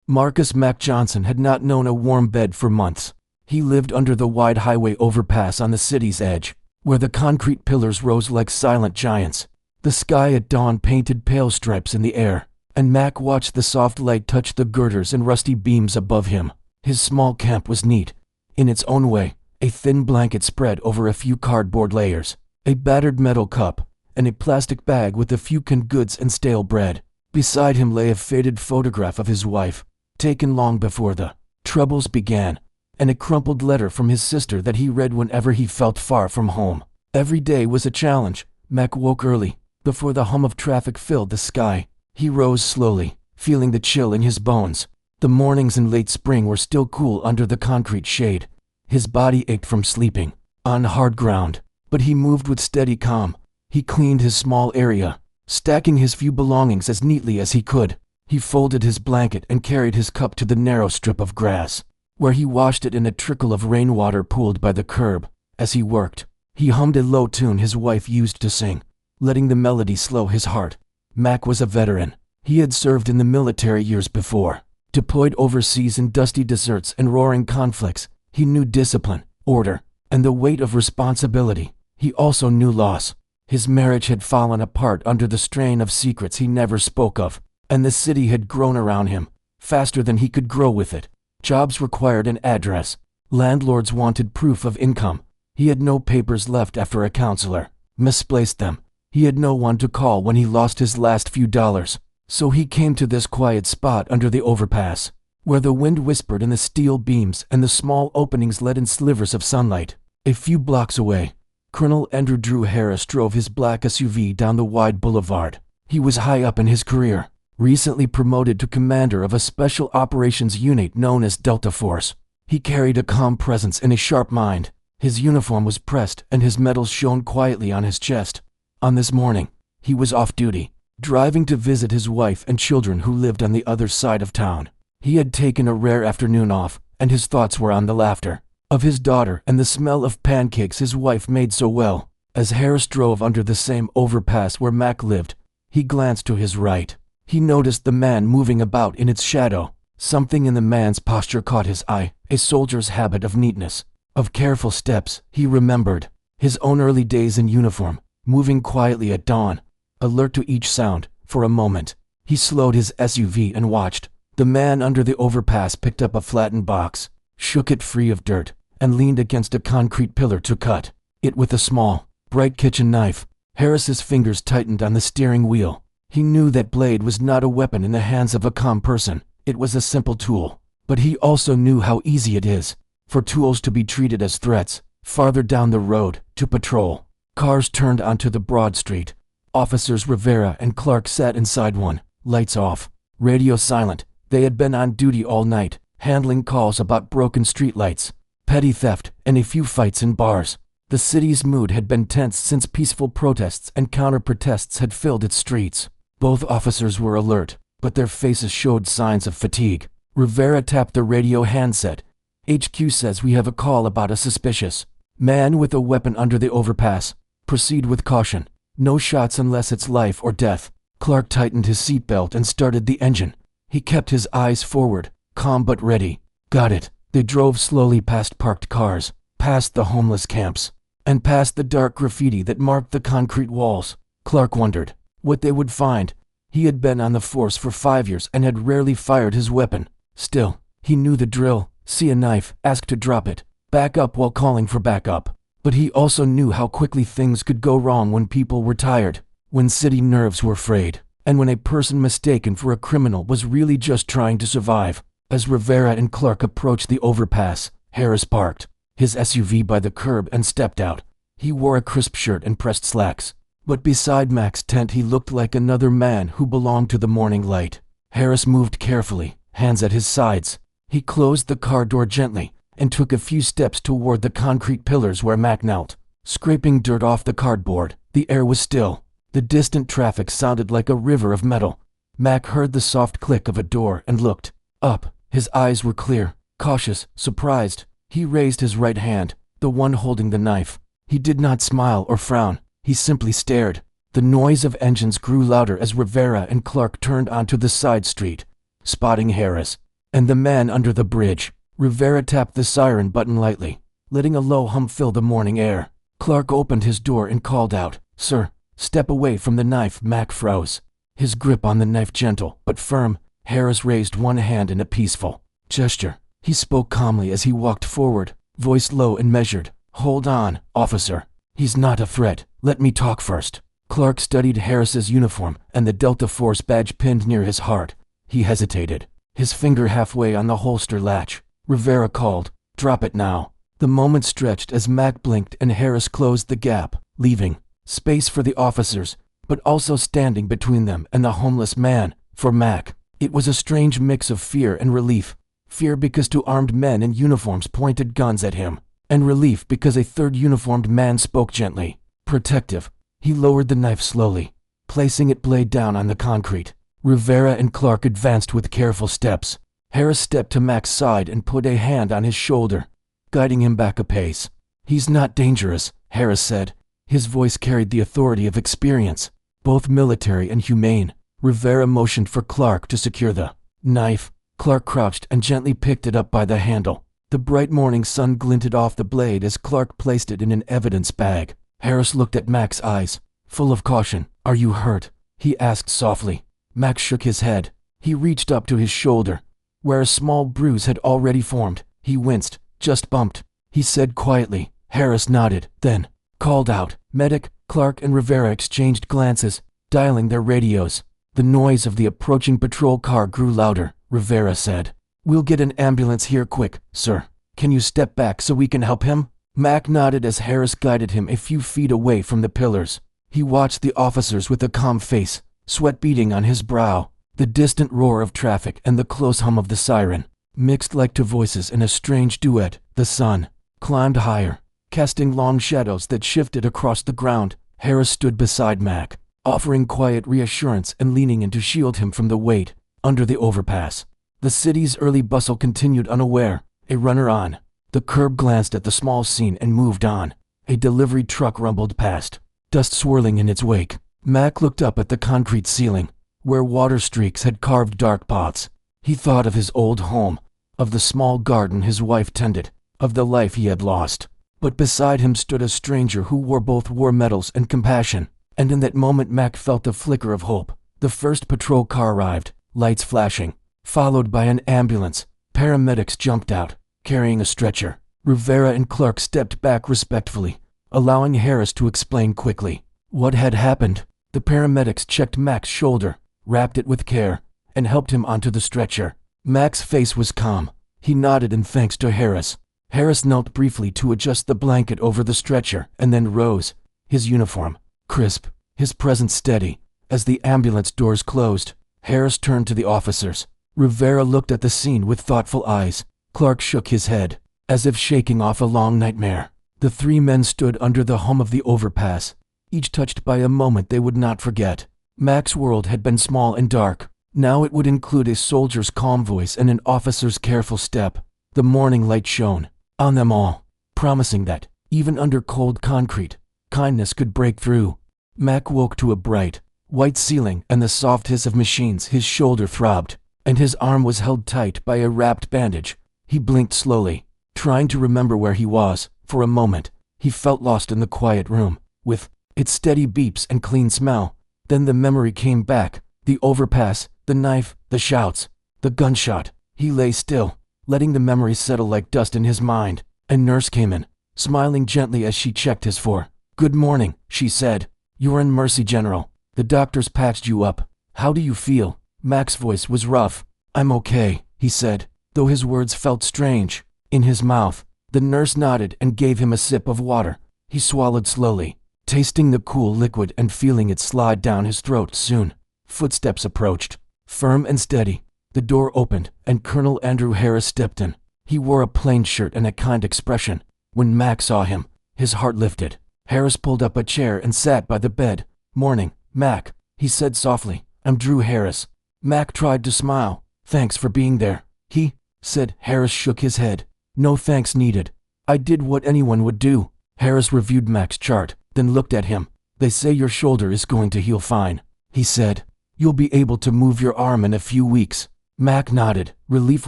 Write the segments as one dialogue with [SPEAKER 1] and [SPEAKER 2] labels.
[SPEAKER 1] Marcus Mac Johnson had not known a warm bed for months. He lived under the wide highway overpass on the city's edge, where the concrete pillars rose like silent giants. The sky at dawn painted pale stripes in the air, and Mac watched the soft light touch the girders and rusty beams above him. His small camp was neat, in its own way, a thin blanket spread over a few cardboard layers, a battered metal cup, and a plastic bag with a few canned goods and stale bread. Beside him lay a faded photograph of his wife, taken long before the troubles began, and a crumpled letter from his sister that he read whenever he felt far from home. Every day was a challenge. Mac woke early, before the hum of traffic filled the sky. He rose slowly, feeling the chill in his bones. The mornings in late spring were still cool under the concrete shade. His body ached from sleeping on hard ground, but he moved with steady calm. He cleaned his small area, stacking his few belongings as neatly as he could. He folded his blanket and carried his cup to the narrow strip of grass, where he washed it in a trickle of rainwater pooled by the curb. As he worked, he hummed a low tune his wife used to sing, letting the melody slow his heart. Mac was a veteran. He had served in the military years before, deployed overseas in dusty deserts and roaring conflicts. He knew discipline, order, and the weight of responsibility. He also knew loss. His marriage had fallen apart under the strain of secrets he never spoke of, and the city had grown around him, faster than he could grow with it. Jobs required an address. Landlords wanted proof of income. He had no papers left after a counselor misplaced them. He had no one to call when he lost his last few dollars. So he came to this quiet spot under the overpass, where the wind whispered in the steel beams and the small openings let in slivers of sunlight. A few blocks away, Colonel Andrew Drew Harris drove his black SUV down the wide boulevard. He was high up in his career, recently promoted to commander of a special operations unit known as Delta Force. He carried a calm presence and a sharp mind. His uniform was pressed and his medals shone quietly on his chest. On this morning, he was off duty, driving to visit his wife and children who lived on the other side of town. He had taken a rare afternoon off, and his thoughts were on the laughter of his daughter and the smell of pancakes his wife made so well. As Harris drove under the same overpass where Mac lived, he glanced to his right. He noticed the man moving about in its shadow. Something in the man's posture caught his eye, a soldier's habit of neatness, of careful steps. He remembered his own early days in uniform, moving quietly at dawn, alert to each sound. For a moment, he slowed his SUV and watched. The man under the overpass picked up a flattened box, shook it free of dirt, and leaned against a concrete pillar to cut it with a small, bright kitchen knife. Harris's fingers tightened on the steering wheel. He knew that blade was not a weapon in the hands of a calm person. It was a simple tool. But he also knew how easy it is for tools to be treated as threats. Farther down the road, to patrol, cars turned onto the broad street. Officers Rivera and Clark sat inside one, lights off, radio silent. They had been on duty all night, handling calls about broken streetlights, petty theft, and a few fights in bars. The city's mood had been tense since peaceful protests and counter-protests had filled its streets. Both officers were alert, but their faces showed signs of fatigue. Rivera tapped the radio handset. HQ says we have a call about a suspicious man with a weapon under the overpass. Proceed with caution. No shots unless it's life or death. Clark tightened his seatbelt and started the engine. He kept his eyes forward, calm but ready. Got it. They drove slowly past parked cars, past the homeless camps, and past the dark graffiti that marked the concrete walls. Clark wondered what they would find. He had been on the force for 5 years and had rarely fired his weapon. Still, he knew the drill. See a knife, ask to drop it, back up while calling for backup. But he also knew how quickly things could go wrong when people were tired, when city nerves were frayed, and when a person mistaken for a criminal was really just trying to survive. As Rivera and Clark approached the overpass, Harris parked his SUV by the curb and stepped out. He wore a crisp shirt and pressed slacks, but beside Mac's tent he looked like another man who belonged to the morning light. Harris moved carefully, hands at his sides. He closed the car door gently and took a few steps toward the concrete pillars where Mac knelt, scraping dirt off the cardboard. The air was still. The distant traffic sounded like a river of metal. Mac heard the soft click of a door and looked up. His eyes were clear, cautious, surprised. He raised his right hand, the one holding the knife. He did not smile or frown. He simply stared. The noise of engines grew louder as Rivera and Clark turned onto the side street. Spotting Harris, And the man under the bridge. Rivera tapped the siren button lightly, letting a low hum fill the morning air. Clark opened his door and called out, "Sir, step away from the knife." Mac froze, his grip on the knife gentle but firm. Harris raised one hand in a peaceful gesture. He spoke calmly as he walked forward, voice low and measured. "Hold on, officer. He's not a threat. Let me talk first." Clark studied Harris's uniform and the Delta Force badge pinned near his heart. He hesitated, his finger halfway on the holster latch. Rivera called, "Drop it now." The moment stretched as Mac blinked and Harris closed the gap, leaving space for the officers, but also standing between them and the homeless man. For Mac, it was a strange mix of fear and relief. Fear because two armed men in uniforms pointed guns at him, and relief because a third uniformed man spoke gently, protective. He lowered the knife slowly, placing it blade down on the concrete. Rivera and Clark advanced with careful steps. Harris stepped to Mac's side and put a hand on his shoulder, guiding him back a pace. "He's not dangerous," Harris said. His voice carried the authority of experience, both military and humane. Rivera motioned for Clark to secure the knife. Clark crouched and gently picked it up by the handle. The bright morning sun glinted off the blade as Clark placed it in an evidence bag. Harris looked at Mac's eyes, full of caution. "Are you hurt?" he asked softly. Mac shook his head. He reached up to his shoulder, where a small bruise had already formed. He winced. "Just bumped," he said quietly. Harris nodded, then called out, "Medic." Clark and Rivera exchanged glances, dialing their radios. The noise of the approaching patrol car grew louder. Rivera said, "We'll get an ambulance here quick, sir. Can you step back so we can help him?" Mac nodded as Harris guided him a few feet away from the pillars. He watched the officers with a calm face, sweat beading on his brow. The distant roar of traffic and the close hum of the siren mixed like two voices in a strange duet. The sun climbed higher, casting long shadows that shifted across the ground. Harris stood beside Mac, offering quiet reassurance and leaning in to shield him from the weight. Under the overpass, the city's early bustle continued unaware. A runner on the curb glanced at the small scene and moved on. A delivery truck rumbled past, dust swirling in its wake. Mac looked up at the concrete ceiling, where water streaks had carved dark paths. He thought of his old home, of the small garden his wife tended, of the life he had lost. But beside him stood a stranger who wore both war medals and compassion. And in that moment Mac felt the flicker of hope. The first patrol car arrived, lights flashing, followed by an ambulance. Paramedics jumped out, carrying a stretcher. Rivera and Clark stepped back respectfully, allowing Harris to explain quickly what had happened. The paramedics checked Mac's shoulder, wrapped it with care, and helped him onto the stretcher. Mac's face was calm. He nodded in thanks to Harris. Harris knelt briefly to adjust the blanket over the stretcher and then rose, his uniform crisp, his presence steady. As the ambulance doors closed, Harris turned to the officers. Rivera looked at the scene with thoughtful eyes. Clark shook his head, as if shaking off a long nightmare. The three men stood under the hum of the overpass, each touched by a moment they would not forget. Mac's world had been small and dark. Now it would include a soldier's calm voice and an officer's careful step. The morning light shone on them all, promising that, even under cold concrete, kindness could break through. Mac woke to a bright, white ceiling and the soft hiss of machines. His shoulder throbbed, and his arm was held tight by a wrapped bandage. He blinked slowly, trying to remember where he was. For a moment, he felt lost in the quiet room, with its steady beeps and clean smell. Then the memory came back. The overpass, the knife, the shouts, the gunshot. He lay still, letting the memories settle like dust in his mind. A nurse came in, smiling gently as she checked his for. "Good morning," she said. "You're in Mercy, General. The doctors patched you up. How do you feel?" Mac's voice was rough. "I'm okay," he said, though his words felt strange in his mouth. The nurse nodded and gave him a sip of water. He swallowed slowly, tasting the cool liquid and feeling it slide down his throat. Soon, footsteps approached, firm and steady. The door opened, and Colonel Andrew Harris stepped in. He wore a plain shirt and a kind expression. When Mac saw him, his heart lifted. Harris pulled up a chair and sat by the bed. "Morning, Mac," he said softly. "I'm Drew Harris." Mac tried to smile. "Thanks for being there," he said. Harris shook his head. "No thanks needed. I did what anyone would do." Harris reviewed Mac's chart, then looked at him. "They say your shoulder is going to heal fine," he said. "You'll be able to move your arm in a few weeks." Mac nodded, relief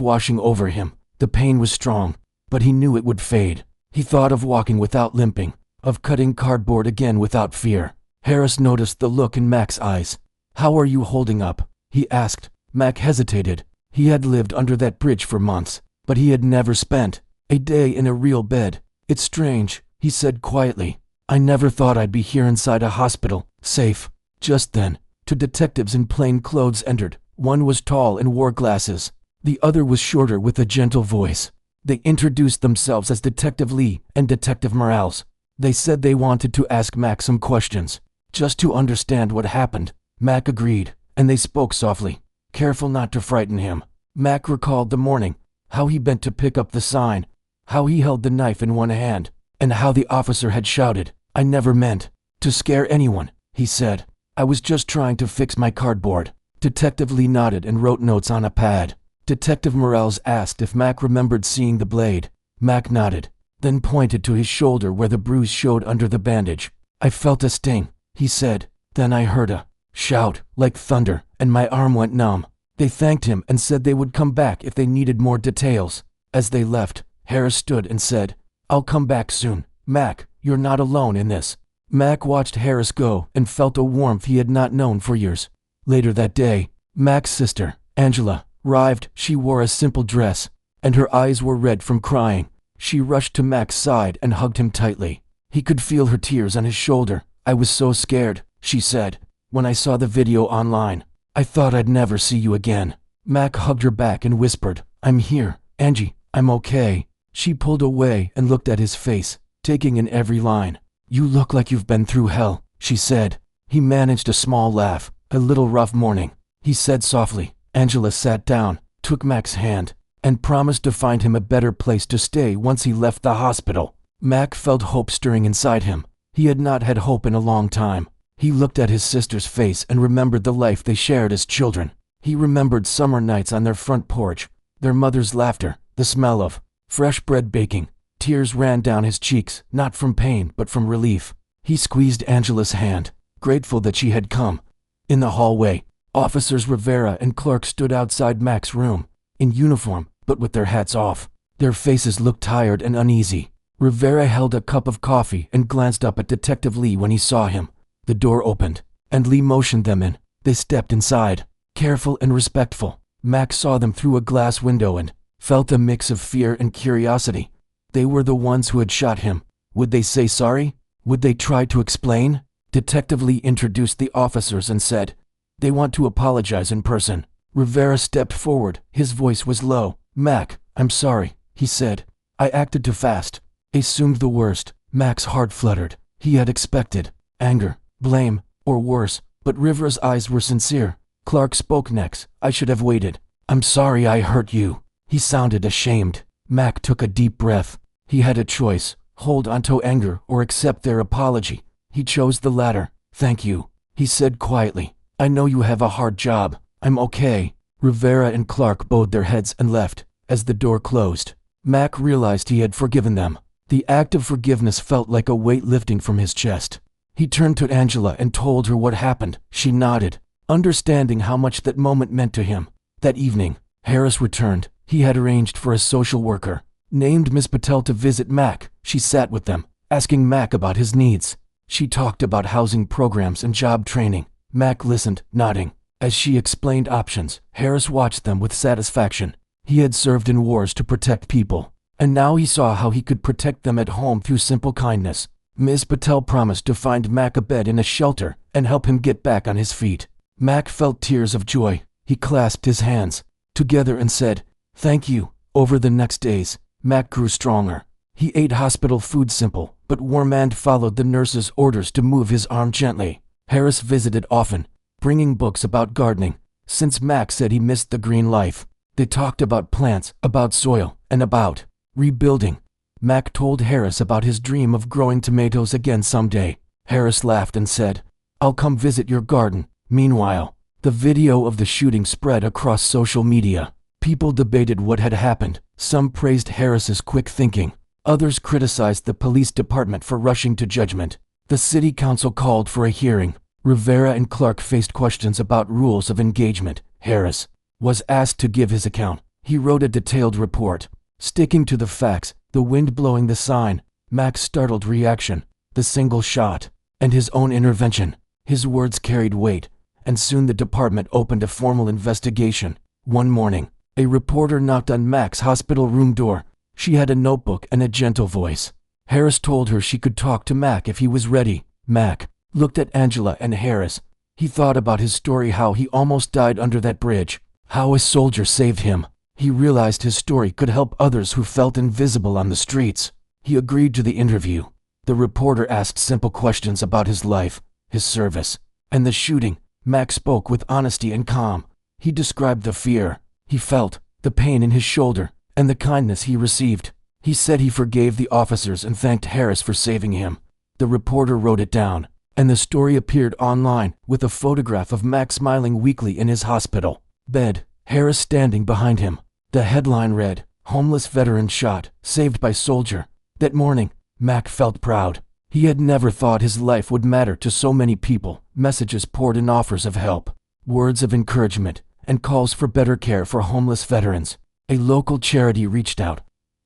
[SPEAKER 1] washing over him. The pain was strong, but he knew it would fade. He thought of walking without limping, of cutting cardboard again without fear. Harris noticed the look in Mac's eyes. "How are you holding up?" he asked. Mac hesitated. He had lived under that bridge for months, but he had never spent a day in a real bed. "It's strange," he said quietly. "I never thought I'd be here inside a hospital, safe." Just then, two detectives in plain clothes entered. One was tall and wore glasses. The other was shorter with a gentle voice. They introduced themselves as Detective Lee and Detective Morales. They said they wanted to ask Mac some questions, just to understand what happened. Mac agreed, and they spoke softly, careful not to frighten him. Mac recalled the morning, how he bent to pick up the sign, how he held the knife in one hand, and how the officer had shouted, "I never meant to scare anyone," he said. "I was just trying to fix my cardboard." Detective Lee nodded and wrote notes on a pad. Detective Morales asked if Mac remembered seeing the blade. Mac nodded, then pointed to his shoulder where the bruise showed under the bandage. "I felt a sting," he said. "Then I heard a shout like thunder, and my arm went numb." They thanked him and said they would come back if they needed more details. As they left, Harris stood and said, "I'll come back soon. Mac, you're not alone in this." Mac watched Harris go and felt a warmth he had not known for years. Later that day, Mac's sister, Angela, arrived. She wore a simple dress, and her eyes were red from crying. She rushed to Mac's side and hugged him tightly. He could feel her tears on his shoulder. "I was so scared," she said, "when I saw the video online. I thought I'd never see you again." Mac hugged her back and whispered, "I'm here, Angie, I'm okay." She pulled away and looked at his face, taking in every line. "You look like you've been through hell," she said. He managed a small laugh. "A little rough morning," he said softly. Angela sat down, took Mac's hand, and promised to find him a better place to stay once he left the hospital. Mac felt hope stirring inside him. He had not had hope in a long time. He looked at his sister's face and remembered the life they shared as children. He remembered summer nights on their front porch, their mother's laughter, the smell of fresh bread baking. Tears ran down his cheeks, not from pain but from relief. He squeezed Angela's hand, grateful that she had come. In the hallway, Officers Rivera and Clark stood outside Mac's room, in uniform but with their hats off. Their faces looked tired and uneasy. Rivera held a cup of coffee and glanced up at Detective Lee when he saw him. The door opened, and Lee motioned them in. They stepped inside, careful and respectful. Mac saw them through a glass window and felt a mix of fear and curiosity. They were the ones who had shot him. Would they say sorry? Would they try to explain? Detective Lee introduced the officers and said, "They want to apologize in person." Rivera stepped forward. His voice was low. "Mac, I'm sorry," he said. "I acted too fast. Assumed the worst." Mac's heart fluttered. He had expected anger, blame, or worse, but Rivera's eyes were sincere. Clark spoke next. "I should have waited. I'm sorry I hurt you." He sounded ashamed. Mac took a deep breath. He had a choice, hold onto anger or accept their apology. He chose the latter. "Thank you," he said quietly. "I know you have a hard job. I'm okay." Rivera and Clark bowed their heads and left. As the door closed, Mac realized he had forgiven them. The act of forgiveness felt like a weight lifting from his chest. He turned to Angela and told her what happened. She nodded, understanding how much that moment meant to him. That evening, Harris returned. He had arranged for a social worker, named Miss Patel, to visit Mac. She sat with them, asking Mac about his needs. She talked about housing programs and job training. Mac listened, nodding. As she explained options, Harris watched them with satisfaction. He had served in wars to protect people, and now he saw how he could protect them at home through simple kindness. Ms. Patel promised to find Mac a bed in a shelter and help him get back on his feet. Mac felt tears of joy. He clasped his hands together and said, "Thank you." Over the next days, Mac grew stronger. He ate hospital food simple, but warm, and followed the nurse's orders to move his arm gently. Harris visited often, bringing books about gardening, since Mac said he missed the green life. They talked about plants, about soil, and about rebuilding. Mac told Harris about his dream of growing tomatoes again someday. Harris laughed and said, "I'll come visit your garden." Meanwhile, the video of the shooting spread across social media. People debated what had happened. Some praised Harris's quick thinking. Others criticized the police department for rushing to judgment. The city council called for a hearing. Rivera and Clark faced questions about rules of engagement. Harris was asked to give his account. He wrote a detailed report, sticking to the facts, the wind blowing the sign, Mac's startled reaction, the single shot, and his own intervention. His words carried weight, and soon the department opened a formal investigation. One morning, a reporter knocked on Mac's hospital room door. She had a notebook and a gentle voice. Harris told her she could talk to Mac if he was ready. Mac looked at Angela and Harris. He thought about his story, how he almost died under that bridge, how a soldier saved him. He realized his story could help others who felt invisible on the streets. He agreed to the interview. The reporter asked simple questions about his life, his service, and the shooting. Mac spoke with honesty and calm. He described the fear he felt, the pain in his shoulder, and the kindness he received. He said he forgave the officers and thanked Harris for saving him. The reporter wrote it down, and the story appeared online with a photograph of Mac smiling weakly in his hospital bed, Harris standing behind him. The headline read, "Homeless Veteran Shot, Saved by Soldier." That morning, Mac felt proud. He had never thought his life would matter to so many people. Messages poured in, offers of help, words of encouragement, and calls for better care for homeless veterans. A local charity reached out,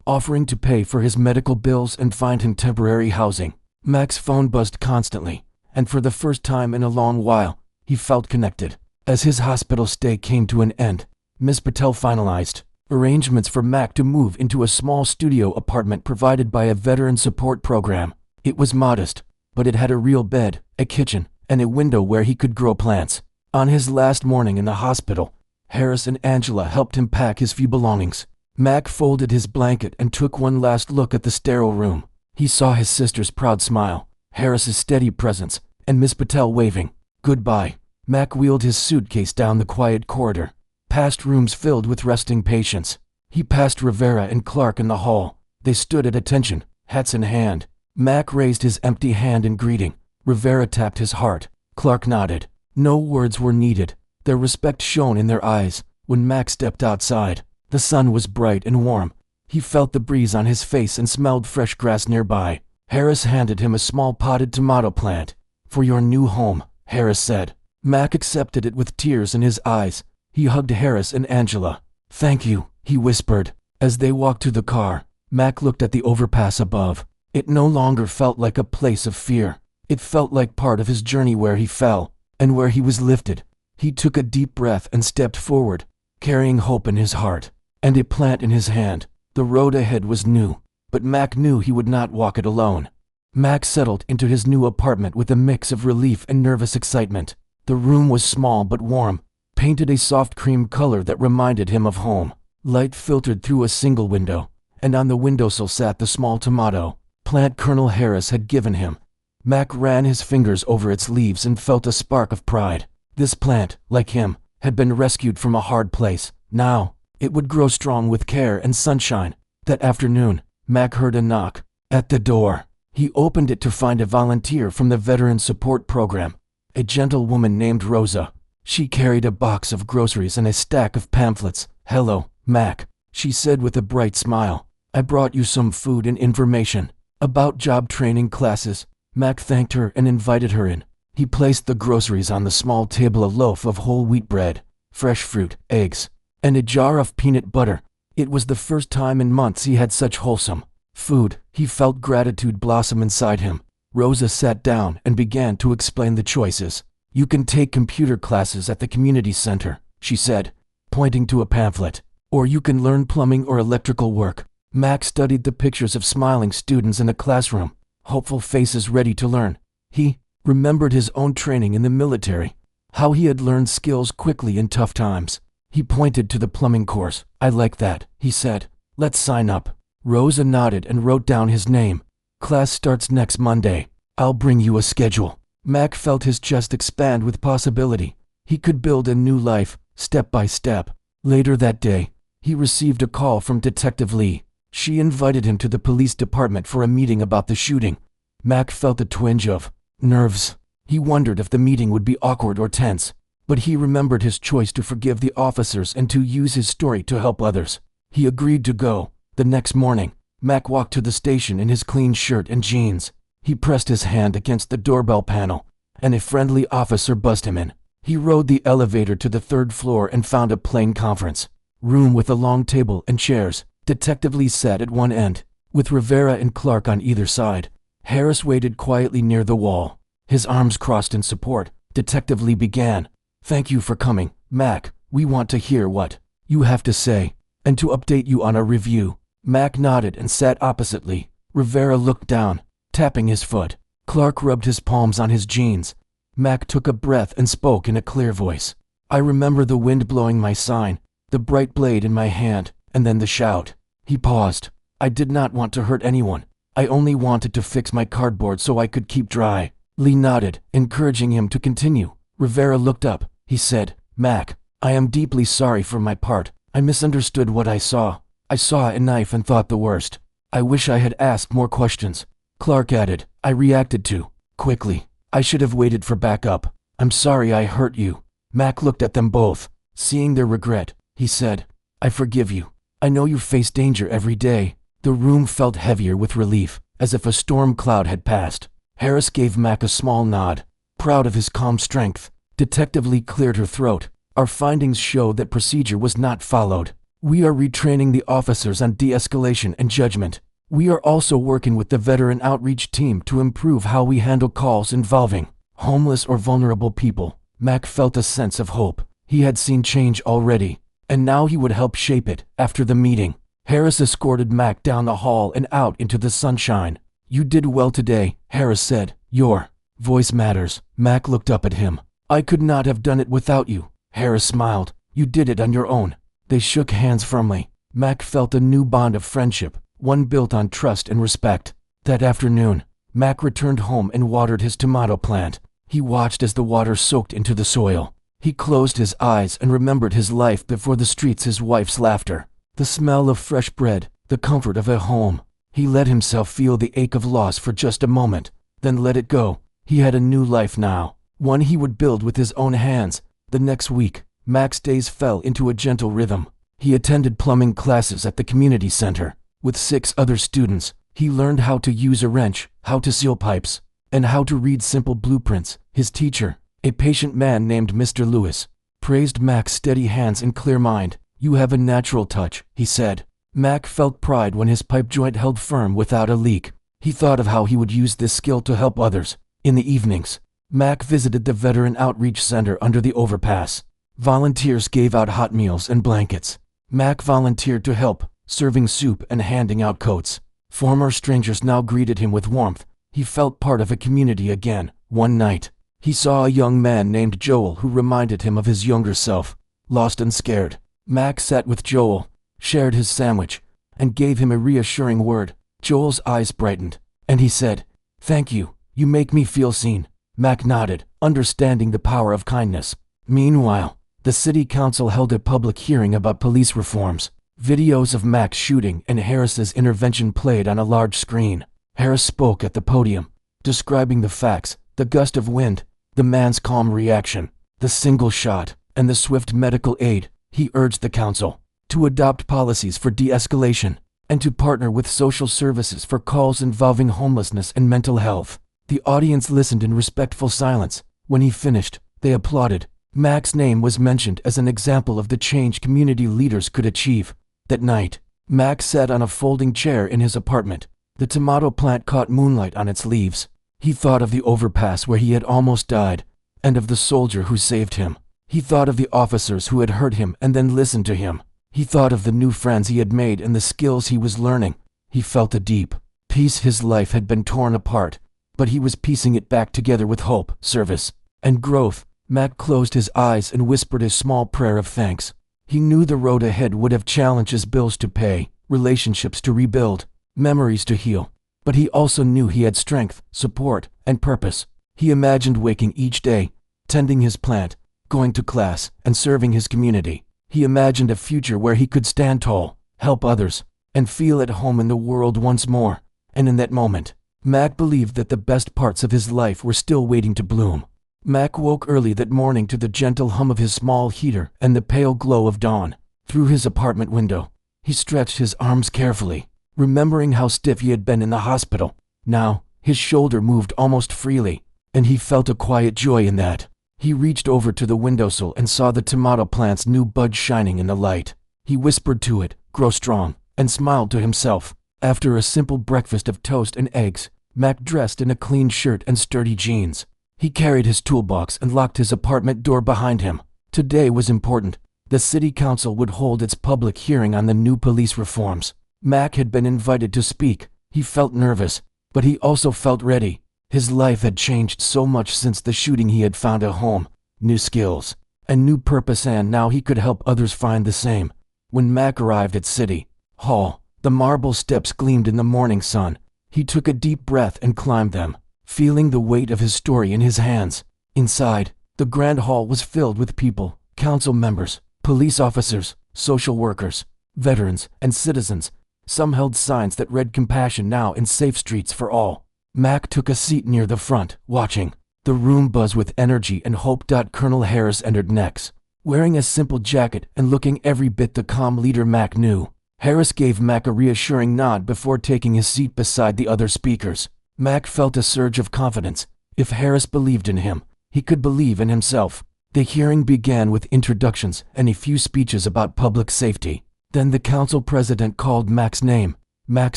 [SPEAKER 1] offering to pay for his medical bills and find him temporary housing. Mac's phone buzzed constantly, and for the first time in a long while, he felt connected. As his hospital stay came to an end, Ms. Patel finalized arrangements for Mac to move into a small studio apartment provided by a veteran support program. It was modest, but it had a real bed, a kitchen, and a window where he could grow plants. On his last morning in the hospital, Harris and Angela helped him pack his few belongings. Mac folded his blanket and took one last look at the sterile room. He saw his sister's proud smile, Harris's steady presence, and Miss Patel waving goodbye. Mac wheeled his suitcase down the quiet corridor, past rooms filled with resting patients. He passed Rivera and Clark in the hall. They stood at attention, hats in hand. Mac raised his empty hand in greeting. Rivera tapped his heart. Clark nodded. No words were needed. Their respect shone in their eyes. When Mac stepped outside, the sun was bright and warm. He felt the breeze on his face and smelled fresh grass nearby. Harris handed him a small potted tomato plant. "For your new home," Harris said. Mac accepted it with tears in his eyes. He hugged Harris and Angela. "Thank you," he whispered. As they walked to the car, Mac looked at the overpass above. It no longer felt like a place of fear. It felt like part of his journey, where he fell and where he was lifted. He took a deep breath and stepped forward, carrying hope in his heart and a plant in his hand. The road ahead was new, but Mac knew he would not walk it alone. Mac settled into his new apartment with a mix of relief and nervous excitement. The room was small but warm, painted a soft cream color that reminded him of home. Light filtered through a single window, and on the windowsill sat the small tomato plant Colonel Harris had given him. Mac ran his fingers over its leaves and felt a spark of pride. This plant, like him, had been rescued from a hard place. Now, it would grow strong with care and sunshine. That afternoon, Mac heard a knock at the door. He opened it to find a volunteer from the Veteran Support Program, a gentle woman named Rosa. She carried a box of groceries and a stack of pamphlets. "Hello, Mac," she said with a bright smile. "I brought you some food and information about job training classes." Mac thanked her and invited her in. He placed the groceries on the small table, a loaf of whole wheat bread, fresh fruit, eggs, and a jar of peanut butter. It was the first time in months he had such wholesome food. He felt gratitude blossom inside him. Rosa sat down and began to explain the choices. "You can take computer classes at the community center," she said, pointing to a pamphlet. "Or you can learn plumbing or electrical work." Mac studied the pictures of smiling students in the classroom, hopeful faces ready to learn. He remembered his own training in the military, how he had learned skills quickly in tough times. He pointed to the plumbing course. "I like that," he said. "Let's sign up." Rosa nodded and wrote down his name. "Class starts next Monday. I'll bring you a schedule." Mac felt his chest expand with possibility. He could build a new life, step by step. Later that day, he received a call from Detective Lee. She invited him to the police department for a meeting about the shooting. Mac felt a twinge of nerves. He wondered if the meeting would be awkward or tense, but he remembered his choice to forgive the officers and to use his story to help others. He agreed to go. The next morning, Mac walked to the station in his clean shirt and jeans. He pressed his hand against the doorbell panel, and a friendly officer buzzed him in. He rode the elevator to the third floor and found a plain conference room with a long table and chairs. Detective Lee sat at one end, with Rivera and Clark on either side. Harris waited quietly near the wall, his arms crossed in support. Detective Lee began. "Thank you for coming, Mac. We want to hear what you have to say, and to update you on our review." Mac nodded and sat opposite Lee. Rivera looked down, tapping his foot. Clark rubbed his palms on his jeans. Mac took a breath and spoke in a clear voice. "I remember the wind blowing my sign, the bright blade in my hand, and then the shout." He paused. "I did not want to hurt anyone. I only wanted to fix my cardboard so I could keep dry." Lee nodded, encouraging him to continue. Rivera looked up. He said, "Mac, I am deeply sorry for my part. I misunderstood what I saw. I saw a knife and thought the worst. I wish I had asked more questions." Clark added, "I reacted too quickly. I should have waited for backup. I'm sorry I hurt you." Mac looked at them both. Seeing their regret, he said, "I forgive you. I know you face danger every day." The room felt heavier with relief, as if a storm cloud had passed. Harris gave Mac a small nod, proud of his calm strength. Detective Lee cleared her throat. "Our findings show that procedure was not followed. We are retraining the officers on de-escalation and judgment. We are also working with the veteran outreach team to improve how we handle calls involving homeless or vulnerable people." Mac felt a sense of hope. He had seen change already, and now he would help shape it. After the meeting, Harris escorted Mac down the hall and out into the sunshine. "You did well today," Harris said. "Your voice matters." Mac looked up at him. "I could not have done it without you." Harris smiled. "You did it on your own." They shook hands firmly. Mac felt a new bond of friendship, one built on trust and respect. That afternoon, Mac returned home and watered his tomato plant. He watched as the water soaked into the soil. He closed his eyes and remembered his life before the streets, his wife's laughter, the smell of fresh bread, the comfort of a home. He let himself feel the ache of loss for just a moment, then let it go. He had a new life now, one he would build with his own hands. The next week, Mac's days fell into a gentle rhythm. He attended plumbing classes at the community center. With 6 other students, he learned how to use a wrench, how to seal pipes, and how to read simple blueprints. His teacher, a patient man named Mr. Lewis, praised Mac's steady hands and clear mind. "You have a natural touch," he said. Mac felt pride when his pipe joint held firm without a leak. He thought of how he would use this skill to help others. In the evenings, Mac visited the Veteran Outreach Center under the overpass. Volunteers gave out hot meals and blankets. Mac volunteered to help, serving soup and handing out coats. Former strangers now greeted him with warmth. He felt part of a community again. One night, he saw a young man named Joel who reminded him of his younger self, lost and scared. Mac sat with Joel, shared his sandwich, and gave him a reassuring word. Joel's eyes brightened, and he said, "Thank you, you make me feel seen." Mac nodded, understanding the power of kindness. Meanwhile, the city council held a public hearing about police reforms. Videos of Mac's shooting and Harris's intervention played on a large screen. Harris spoke at the podium, describing the facts, the gust of wind, the man's calm reaction, the single shot, and the swift medical aid. He urged the council to adopt policies for de-escalation and to partner with social services for calls involving homelessness and mental health. The audience listened in respectful silence. When he finished, they applauded. Mac's name was mentioned as an example of the change community leaders could achieve. That night, Mac sat on a folding chair in his apartment. The tomato plant caught moonlight on its leaves. He thought of the overpass where he had almost died, and of the soldier who saved him. He thought of the officers who had hurt him and then listened to him. He thought of the new friends he had made and the skills he was learning. He felt a deep peace. His life had been torn apart, but he was piecing it back together with hope, service, and growth. Mac closed his eyes and whispered a small prayer of thanks. He knew the road ahead would have challenges, bills to pay, relationships to rebuild, memories to heal, but he also knew he had strength, support, and purpose. He imagined waking each day, tending his plant, going to class, and serving his community. He imagined a future where he could stand tall, help others, and feel at home in the world once more. And in that moment, Mac believed that the best parts of his life were still waiting to bloom. Mac woke early that morning to the gentle hum of his small heater and the pale glow of dawn. Through his apartment window, he stretched his arms carefully, remembering how stiff he had been in the hospital. Now, his shoulder moved almost freely, and he felt a quiet joy in that. He reached over to the windowsill and saw the tomato plant's new buds shining in the light. He whispered to it, "Grow strong," and smiled to himself. After a simple breakfast of toast and eggs, Mac dressed in a clean shirt and sturdy jeans. He carried his toolbox and locked his apartment door behind him. Today was important. The city council would hold its public hearing on the new police reforms. Mac had been invited to speak. He felt nervous, but he also felt ready. His life had changed so much since the shooting. He had found a home, new skills, and new purpose, and now he could help others find the same. When Mac arrived at City Hall, the marble steps gleamed in the morning sun. He took a deep breath and climbed them, feeling the weight of his story in his hands. Inside, the grand hall was filled with people, council members, police officers, social workers, veterans, and citizens. Some held signs that read "Compassion Now" and "Safe Streets for All." Mac took a seat near the front, watching. The room buzzed with energy and hope. Colonel Harris entered next, wearing a simple jacket and looking every bit the calm leader Mac knew. Harris gave Mac a reassuring nod before taking his seat beside the other speakers. Mac felt a surge of confidence. If Harris believed in him, he could believe in himself. The hearing began with introductions and a few speeches about public safety. Then the council president called Mac's name. Mac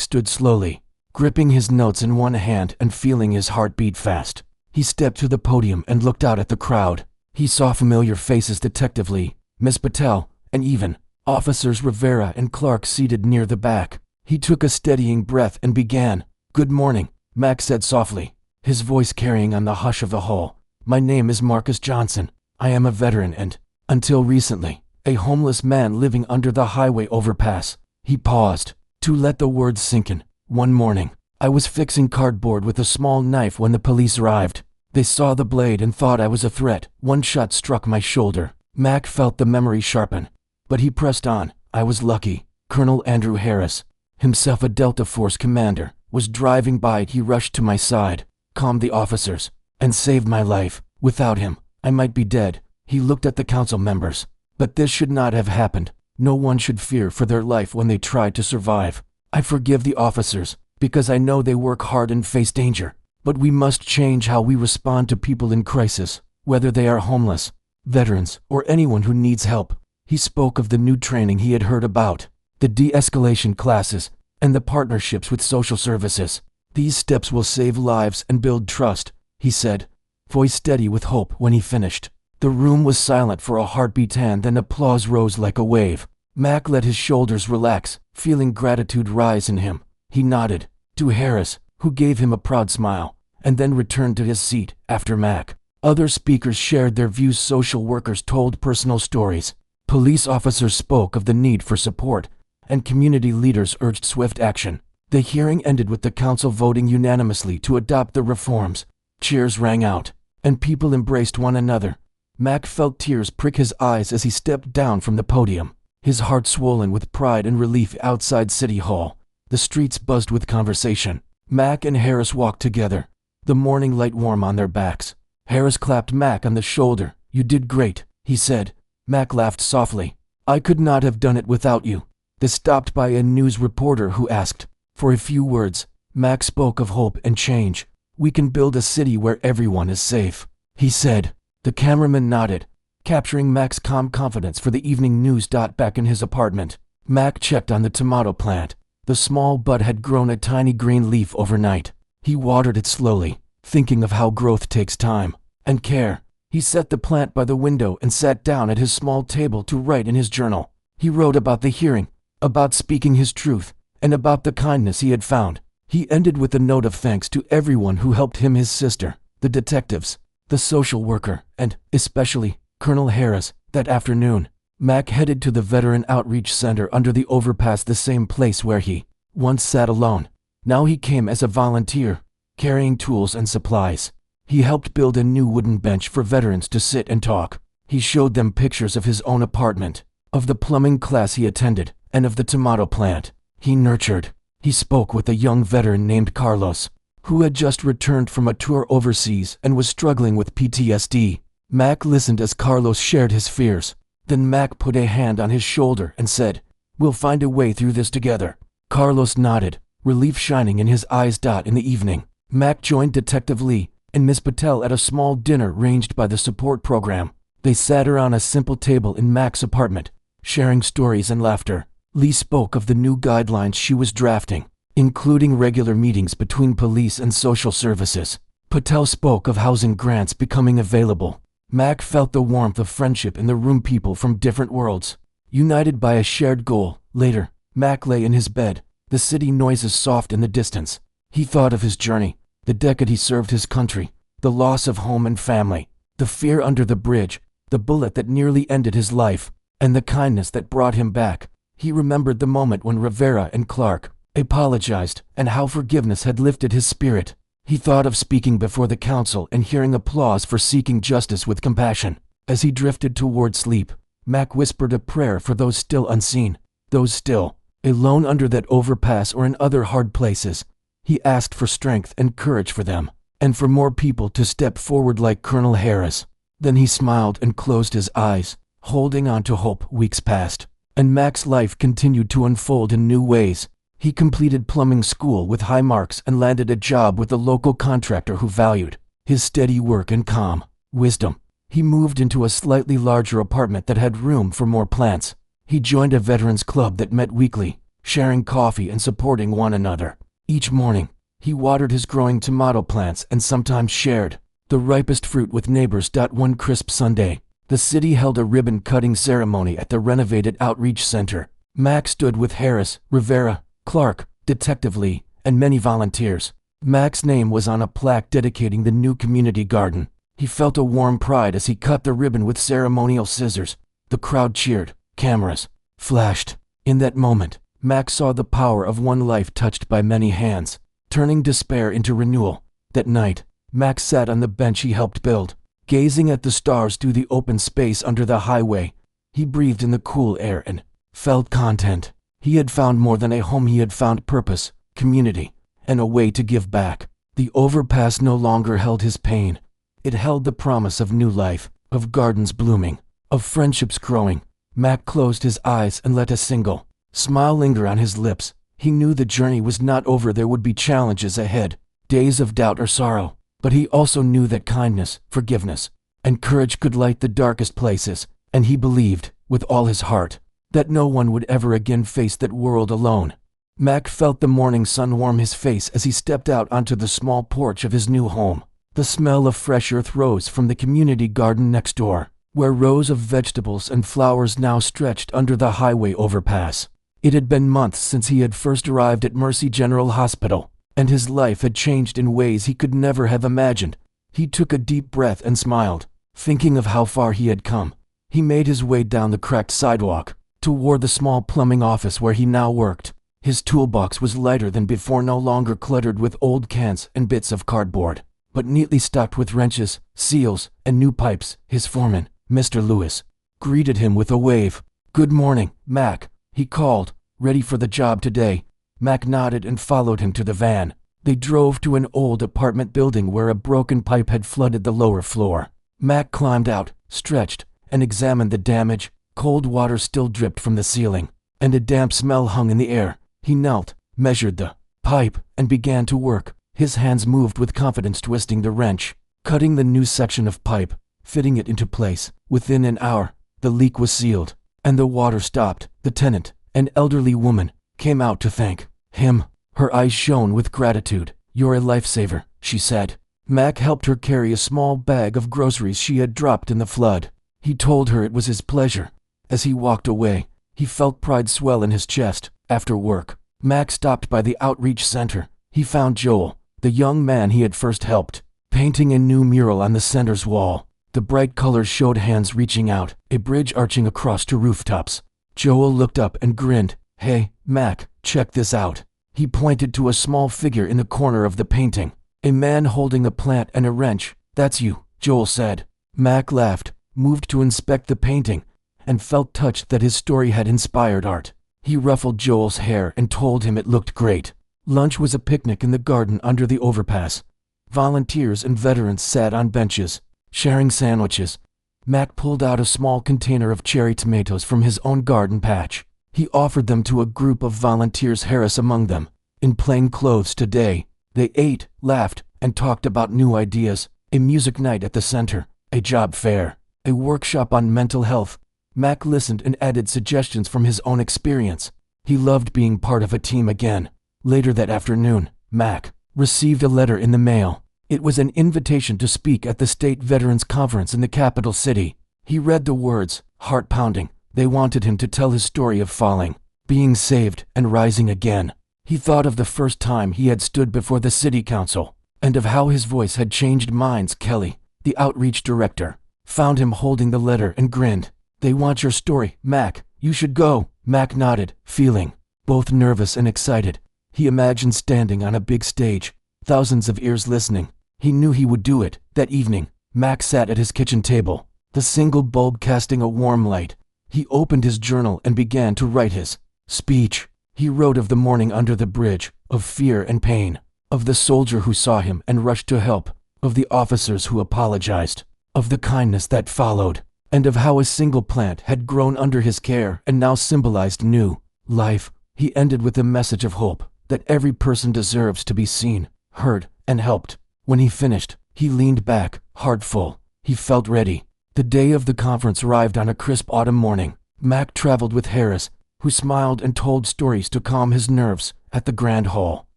[SPEAKER 1] stood slowly, gripping his notes in one hand and feeling his heart beat fast. He stepped to the podium and looked out at the crowd. He saw familiar faces: Detective Lee, Miss Patel, and even Officers Rivera and Clark seated near the back. He took a steadying breath and began. "Good morning," Mac said softly, his voice carrying on the hush of the hall. "My name is Marcus Johnson. I am a veteran and, until recently, a homeless man living under the highway overpass." He paused to let the words sink in. "One morning, I was fixing cardboard with a small knife when the police arrived. They saw the blade and thought I was a threat. One shot struck my shoulder." Mac felt the memory sharpen, but he pressed on. "I was lucky. Colonel Andrew Harris, himself a Delta Force commander, was driving by. He rushed to my side, calmed the officers, and saved my life. Without him, I might be dead." He looked at the council members. "But this should not have happened. No one should fear for their life when they try to survive. I forgive the officers, because I know they work hard and face danger. But we must change how we respond to people in crisis, whether they are homeless, veterans, or anyone who needs help." He spoke of the new training he had heard about, the de-escalation classes, and the partnerships with social services. "These steps will save lives and build trust," he said, voice steady with hope. When he finished, the room was silent for a heartbeat, and then applause rose like a wave. Mac let his shoulders relax, feeling gratitude rise in him. He nodded to Harris, who gave him a proud smile, and then returned to his seat. After Mac, other speakers shared their views. Social workers told personal stories. Police officers spoke of the need for support, and community leaders urged swift action. The hearing ended with the council voting unanimously to adopt the reforms. Cheers rang out, and people embraced one another. Mac felt tears prick his eyes as he stepped down from the podium, his heart swollen with pride and relief. Outside City Hall, the streets buzzed with conversation. Mac and Harris walked together, the morning light warm on their backs. Harris clapped Mac on the shoulder. "You did great," he said. Mac laughed softly. "I could not have done it without you." They stopped by a news reporter who asked for a few words. Mac spoke of hope and change. "We can build a city where everyone is safe," he said. The cameraman nodded, capturing Mac's calm confidence for the evening news. Back in his apartment, Mac checked on the tomato plant. The small bud had grown a tiny green leaf overnight. He watered it slowly, thinking of how growth takes time and care. He set the plant by the window and sat down at his small table to write in his journal. He wrote about the hearing, about speaking his truth, and about the kindness he had found. He ended with a note of thanks to everyone who helped him: his sister, the detectives, the social worker, and, especially, Colonel Harris. That afternoon, Mac headed to the Veteran Outreach Center under the overpass, the same place where he once sat alone. Now he came as a volunteer, carrying tools and supplies. He helped build a new wooden bench for veterans to sit and talk. He showed them pictures of his own apartment, of the plumbing class he attended, and of the tomato plant he nurtured. He spoke with a young veteran named Carlos, who had just returned from a tour overseas and was struggling with PTSD. Mac listened as Carlos shared his fears. Then Mac put a hand on his shoulder and said, "We'll find a way through this together." Carlos nodded, relief shining in his eyes. In the evening, Mac joined Detective Lee, and Miss Patel at a small dinner arranged by the support program. They sat around a simple table in Mac's apartment, sharing stories and laughter. Lee spoke of the new guidelines she was drafting, including regular meetings between police and social services. Patel spoke of housing grants becoming available. Mac felt the warmth of friendship in the room, people from different worlds, united by a shared goal. Later, Mac lay in his bed, the city noises soft in the distance. He thought of his journey, the decade he served his country, the loss of home and family, the fear under the bridge, the bullet that nearly ended his life, and the kindness that brought him back. He remembered the moment when Rivera and Clark apologized, and how forgiveness had lifted his spirit. He thought of speaking before the council and hearing applause for seeking justice with compassion. As he drifted toward sleep, Mac whispered a prayer for those still unseen, those still alone under that overpass or in other hard places. He asked for strength and courage for them, and for more people to step forward like Colonel Harris. Then he smiled and closed his eyes, holding on to hope. Weeks passed, and Mac's life continued to unfold in new ways. He completed plumbing school with high marks and landed a job with a local contractor who valued his steady work and calm wisdom. He moved into a slightly larger apartment that had room for more plants. He joined a veterans club that met weekly, sharing coffee and supporting one another. Each morning, he watered his growing tomato plants and sometimes shared the ripest fruit with neighbors. One crisp Sunday, the city held a ribbon-cutting ceremony at the renovated Outreach Center. Mac stood with Harris, Rivera, Clark, Detective Lee, and many volunteers. Mac's name was on a plaque dedicating the new community garden. He felt a warm pride as he cut the ribbon with ceremonial scissors. The crowd cheered, cameras flashed. In that moment, Mac saw the power of one life touched by many hands, turning despair into renewal. That night, Mac sat on the bench he helped build, gazing at the stars through the open space under the highway. He breathed in the cool air and felt content. He had found more than a home. He had found purpose, community, and a way to give back. The overpass no longer held his pain. It held the promise of new life, of gardens blooming, of friendships growing. Mac closed his eyes and let a single smile linger on his lips. He knew the journey was not over. There would be challenges ahead, days of doubt or sorrow. But he also knew that kindness, forgiveness, and courage could light the darkest places. And he believed, with all his heart, that no one would ever again face that world alone. Mac felt the morning sun warm his face as he stepped out onto the small porch of his new home. The smell of fresh earth rose from the community garden next door, where rows of vegetables and flowers now stretched under the highway overpass. It had been months since he had first arrived at Mercy General Hospital, and his life had changed in ways he could never have imagined. He took a deep breath and smiled, thinking of how far he had come. He made his way down the cracked sidewalk, toward the small plumbing office where he now worked. His toolbox was lighter than before, no longer cluttered with old cans and bits of cardboard, but neatly stocked with wrenches, seals, and new pipes. His foreman, Mr. Lewis, greeted him with a wave. "Good morning, Mac," he called. "Ready for the job today?" Mac nodded and followed him to the van. They drove to an old apartment building where a broken pipe had flooded the lower floor. Mac climbed out, stretched, and examined the damage. Cold water still dripped from the ceiling, and a damp smell hung in the air. He knelt, measured the pipe, and began to work. His hands moved with confidence, twisting the wrench, cutting the new section of pipe, fitting it into place. Within an hour, the leak was sealed, and the water stopped. The tenant, an elderly woman, came out to thank him. Her eyes shone with gratitude. "You're a lifesaver," she said. Mac helped her carry a small bag of groceries she had dropped in the flood. He told her it was his pleasure. As he walked away, he felt pride swell in his chest. After work, Mac stopped by the Outreach Center. He found Joel, the young man he had first helped, painting a new mural on the center's wall. The bright colors showed hands reaching out, a bridge arching across to rooftops. Joel looked up and grinned. "Hey, Mac, check this out." He pointed to a small figure in the corner of the painting, a man holding a plant and a wrench. "That's you," Joel said. Mac laughed, moved to inspect the painting, and felt touched that his story had inspired art. He ruffled Joel's hair and told him it looked great. Lunch was a picnic in the garden under the overpass. Volunteers and veterans sat on benches, sharing sandwiches. Mac pulled out a small container of cherry tomatoes from his own garden patch. He offered them to a group of volunteers, Harris among them. In plain clothes today, they ate, laughed, and talked about new ideas, a music night at the center, a job fair, a workshop on mental health. Mac listened and added suggestions from his own experience. He loved being part of a team again. Later that afternoon, Mac received a letter in the mail. It was an invitation to speak at the State Veterans Conference in the capital city. He read the words, heart-pounding. They wanted him to tell his story of falling, being saved, and rising again. He thought of the first time he had stood before the city council, and of how his voice had changed minds. Kelly, the outreach director, found him holding the letter and grinned. "They want your story, Mac. You should go." Mac nodded, feeling both nervous and excited. He imagined standing on a big stage, thousands of ears listening. He knew he would do it. That evening, Mac sat at his kitchen table, the single bulb casting a warm light. He opened his journal and began to write his speech. He wrote of the morning under the bridge, of fear and pain, of the soldier who saw him and rushed to help, of the officers who apologized, of the kindness that followed, and of how a single plant had grown under his care and now symbolized new life. He ended with a message of hope, that every person deserves to be seen, heard, and helped. When he finished, he leaned back, heart full. He felt ready. The day of the conference arrived on a crisp autumn morning. Mac traveled with Harris, who smiled and told stories to calm his nerves. At the Grand Hall,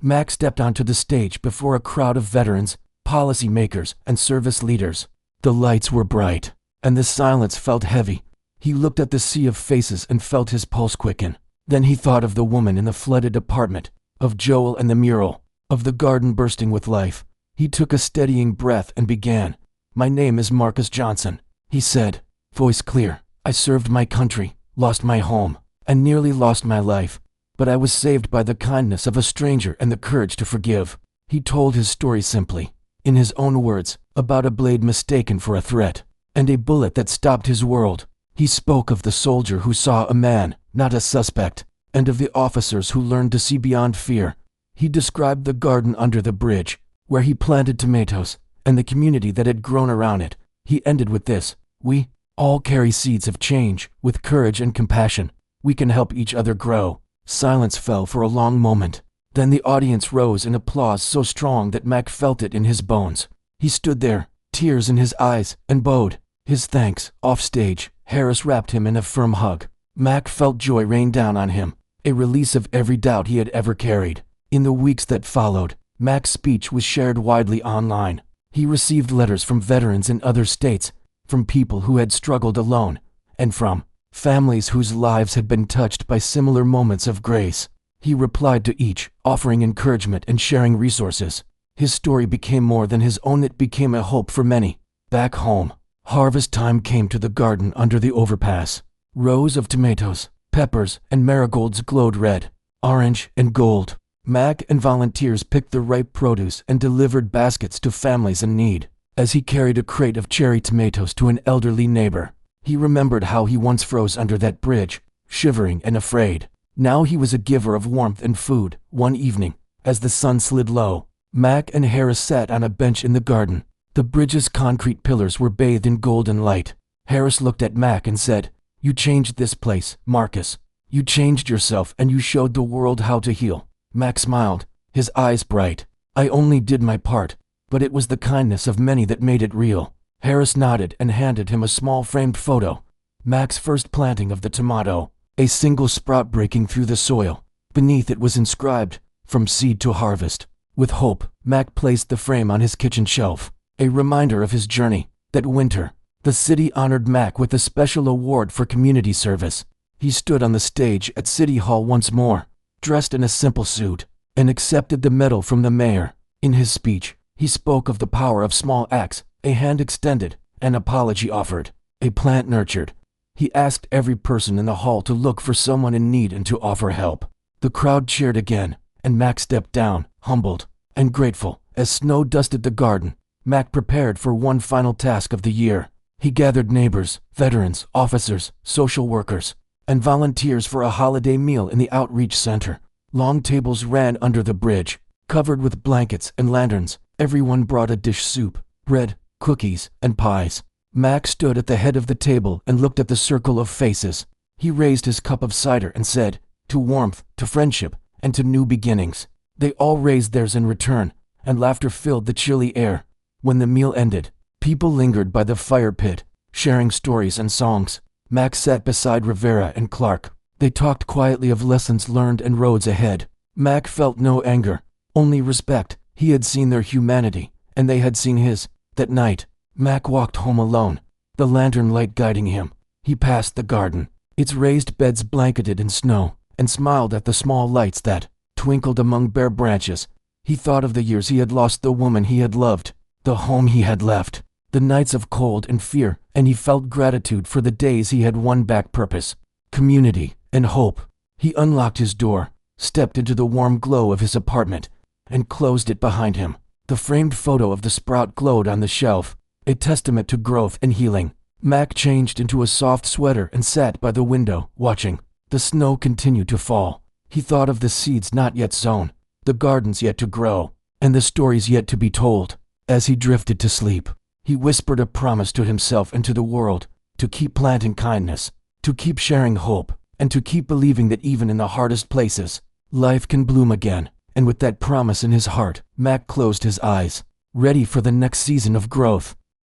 [SPEAKER 1] Mac stepped onto the stage before a crowd of veterans, policy makers, and service leaders. The lights were bright, and the silence felt heavy. He looked at the sea of faces and felt his pulse quicken. Then he thought of the woman in the flooded apartment, of Joel and the mural, of the garden bursting with life. He took a steadying breath and began. "My name is Marcus Johnson," he said, voice clear. "I served my country, lost my home, and nearly lost my life. But I was saved by the kindness of a stranger and the courage to forgive." He told his story simply, in his own words, about a blade mistaken for a threat, and a bullet that stopped his world. He spoke of the soldier who saw a man, not a suspect, and of the officers who learned to see beyond fear. He described the garden under the bridge, where he planted tomatoes, and the community that had grown around it. He ended with this: "We all carry seeds of change. With courage and compassion, we can help each other grow." Silence fell for a long moment. Then the audience rose in applause so strong that Mac felt it in his bones. He stood there, tears in his eyes, and bowed his thanks. Off stage, Harris wrapped him in a firm hug. Mac felt joy rain down on him, a release of every doubt he had ever carried. In the weeks that followed, Mac's speech was shared widely online. He received letters from veterans in other states, from people who had struggled alone, and from families whose lives had been touched by similar moments of grace. He replied to each, offering encouragement and sharing resources. His story became more than his own. It became a hope for many. Back home, harvest time came to the garden under the overpass. Rows of tomatoes, peppers, and marigolds glowed red, orange, and gold. Mac and volunteers picked the ripe produce and delivered baskets to families in need. As he carried a crate of cherry tomatoes to an elderly neighbor, he remembered how he once froze under that bridge, shivering and afraid. Now he was a giver of warmth and food. One evening, as the sun slid low, Mac and Harris sat on a bench in the garden. The bridge's concrete pillars were bathed in golden light. Harris looked at Mac and said, "You changed this place, Marcus. You changed yourself and you showed the world how to heal." Mac smiled, his eyes bright. "I only did my part, but it was the kindness of many that made it real." Harris nodded and handed him a small framed photo. Mac's first planting of the tomato, a single sprout breaking through the soil. Beneath it was inscribed, "From seed to harvest." With hope, Mac placed the frame on his kitchen shelf, a reminder of his journey. That winter, the city honored Mac with a special award for community service. He stood on the stage at City Hall once more, dressed in a simple suit, and accepted the medal from the mayor. In his speech, he spoke of the power of small acts, a hand extended, an apology offered, a plant nurtured. He asked every person in the hall to look for someone in need and to offer help. The crowd cheered again, and Mac stepped down, humbled and grateful. As snow dusted the garden, Mac prepared for one final task of the year. He gathered neighbors, veterans, officers, social workers, and volunteers for a holiday meal in the outreach center. Long tables ran under the bridge, covered with blankets and lanterns. Everyone brought a dish: soup, bread, cookies, and pies. Mac stood at the head of the table and looked at the circle of faces. He raised his cup of cider and said, "To warmth, to friendship, and to new beginnings." They all raised theirs in return, and laughter filled the chilly air. When the meal ended, people lingered by the fire pit, sharing stories and songs. Mac sat beside Rivera and Clark. They talked quietly of lessons learned and roads ahead. Mac felt no anger, only respect. He had seen their humanity, and they had seen his. That night, Mac walked home alone, the lantern light guiding him. He passed the garden, its raised beds blanketed in snow, and smiled at the small lights that twinkled among bare branches. He thought of the years he had lost, the woman he had loved, the home he had left, the nights of cold and fear, and he felt gratitude for the days he had won back purpose, community, and hope. He unlocked his door, stepped into the warm glow of his apartment, and closed it behind him. The framed photo of the sprout glowed on the shelf, a testament to growth and healing. Mac changed into a soft sweater and sat by the window, watching. The snow continued to fall. He thought of the seeds not yet sown, the gardens yet to grow, and the stories yet to be told. As he drifted to sleep, he whispered a promise to himself and to the world, to keep planting kindness, to keep sharing hope, and to keep believing that even in the hardest places, life can bloom again. And with that promise in his heart, Mac closed his eyes, ready for the next season of growth.